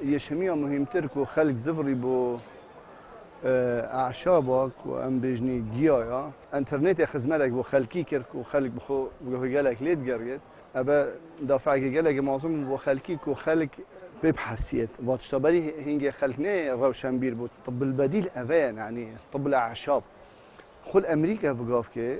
يشميها مهمتر كو خلق زفري بو اعشابك و ام بجني جيايا انترنت خدمتك بو خلقي كرك و خلق بخو قالك ليت قريت ابا دافعك قالك معظم بو خلقي كو خلق ببحثيت واتشتبري هنجي خلقني روشنبير بو طب البديل افان يعني طب الاعشاب خل امريكا بقاف كي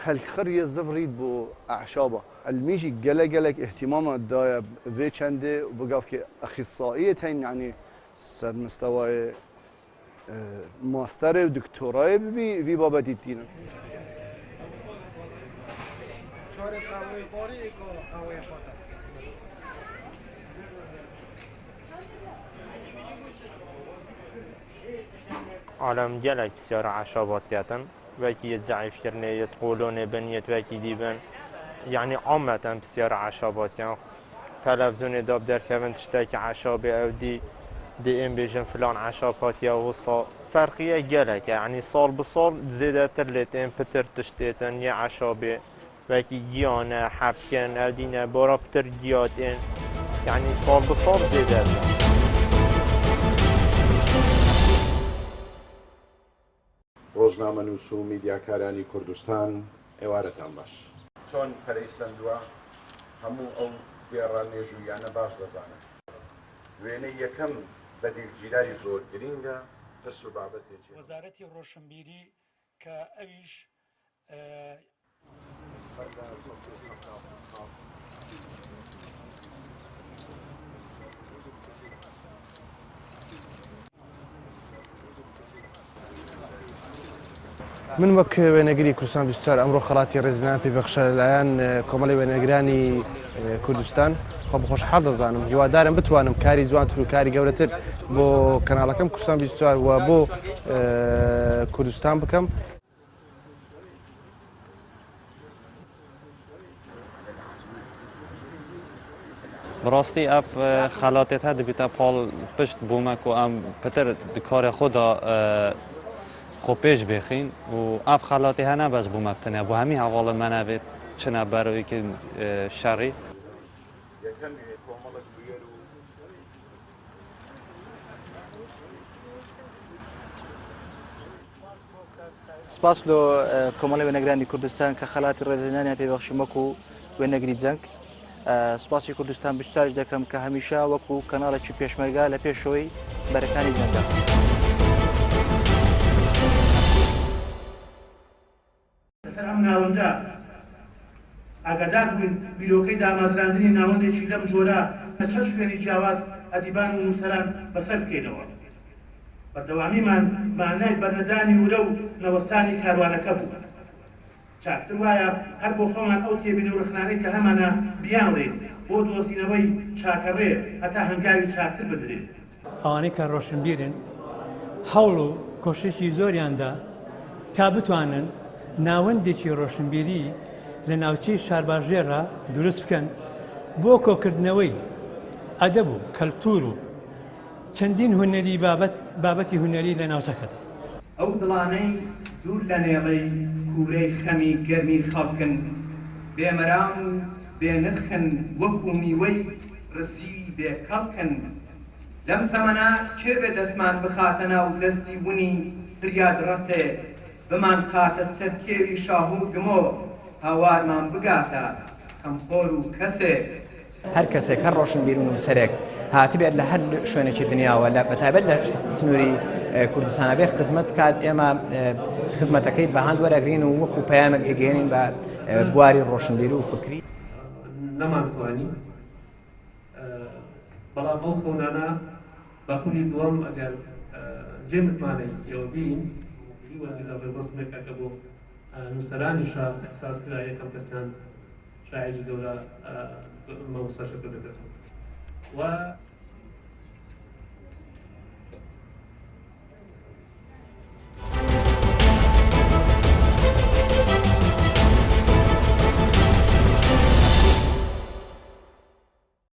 خلق خري الزفريد بو اعشابه الميجي قالك اهتمام دايا في چنده وبقاف كي اخصائيه يعني سر مستوى ماستر و دکترای بی بابت دیدن. عالم جلك بسيارة عشاباتياتن وكي يتزعف كرني يتقولون بنيت وكي ديبن يعني عامة بسيارة عشاباتيان تلفزيون داب در كفن تشتاكي عشابي او دي ام بيجن فلان عشاباتيا وصا فرقية جلك يعني صال بصال زيادة ترلتين بتر تشتيتن يا عشابي وكي جيانا حبكن او دينا بارا بتر جياتين يعني صال بصال زيادة ڕۆژنامە نووس و میدیاکارانی کوردستان ئێوارەتان باش چۆن پەرەی سندووە هەموو ئەو گێڕانێژوویانە باش دەزانن وێنەی یەکەم بەدیلگیرایی زۆر گرینگە پرس و بابەتێکی وەزارەتی ڕۆشنبیری کە ئەویش من وەک وێنەگری کوردستان 24 ئەمڕۆ خەڵاتی ڕێزلان پێبەخشە لەلایەن کۆمەڵی وێنەگرانی کوردستان خۆ بەخۆشحاڵ دەزانم هیوادارم بتوانم کاری جوانتر و کاری گەورەتر بۆ کەناڵەکەم کوردستان 24 و بۆ کوردستان بکەم. براستی اف خلاتت هد بیتا پال پشت بومک و ام پتر کار خدا خو پیش بخین و اف خلاتی ها نباش بومک تنه و همین حواله منوید چنه برای که شری سپاس لو کۆمەڵی وێنەگرانی کوردستان کە خەڵاتی ڕێزلێنانیان پێبەخشمەک و وێنەگری جەنگ سپاسی کوردستان بشتاش دەکەم کە هەمیشە وەکو کەناڵێکی پێشمەرگا لە پێشەوەی بەرەکانی زەنگە. لەسەر ئەم ناوەندە ئاگادار بووین بیرۆکەی دامازراندنی ناوەندێکی لەم جۆرە لە چەند شوێنی جیاواز ئەدیبان و نووسەران بەسەر بکەینەوە. بەردەوامیمان مانای بەرنەدانی ورە و نەوەستانی کاروانەکە بوو. چاکتر وایە هەر بۆ خۆمان ئەو تێبینی و ڕخنانەی کە هەمانە بیانڵێ بۆ دۆزینەوەی چاکەڕێ هەتا هەنگاوی چاکتر بدرێت. ئەوانەی کە ڕۆشنبیرن هەوڵ و کۆششی زۆریاندا تا بتوانن ناوەندێکی ڕۆشنبیری لە ناوچەی شارباژێرە دروست بکەن بۆ کۆکردنەوەی ئەدەب و کەلتور و چەندین هونەری بابەتی هونەری لە ناوچەکەدا. ئەو دڵانەی دوور لە نێڵەی کوورەی خەمی گەرمی خەڵکن بێمەرام و بێنرخن وەکو میوەی ڕسیوی بێکەڵکن لەم زەمەنە چێ بێ دەستمان بخاتە ناو دەستی ونی فریاد ڕەسێ بمان خاتە سەرکێوی شاه و گمۆ هاوارمان بگاتە کەمخۆر و کەسێ هەر کەسێک هەر ڕۆشنبیر و نووسەرێک هاتبێت لە هەر شوێنێکی دنیاوە لە بەتایبەت لە سنووری کوردستانە بێ خزمەت بکات ئێمە خزمەتەکەی بە هەند وەرەگرین و وەکو پەیامێک ئەگەێنین بە بواری ڕۆشنبیر و فکری نەمانتوانی بەڵام ئەو خەونانە بەخولی دووەم ئەگەر جێمتمانەی ئێوە بین لە ڕێبەسمێکە کە بۆ نووسەرانی شار سازکرا یەکەم کەسیان شاعری گەورە مەوسەشە دەدەستمێت و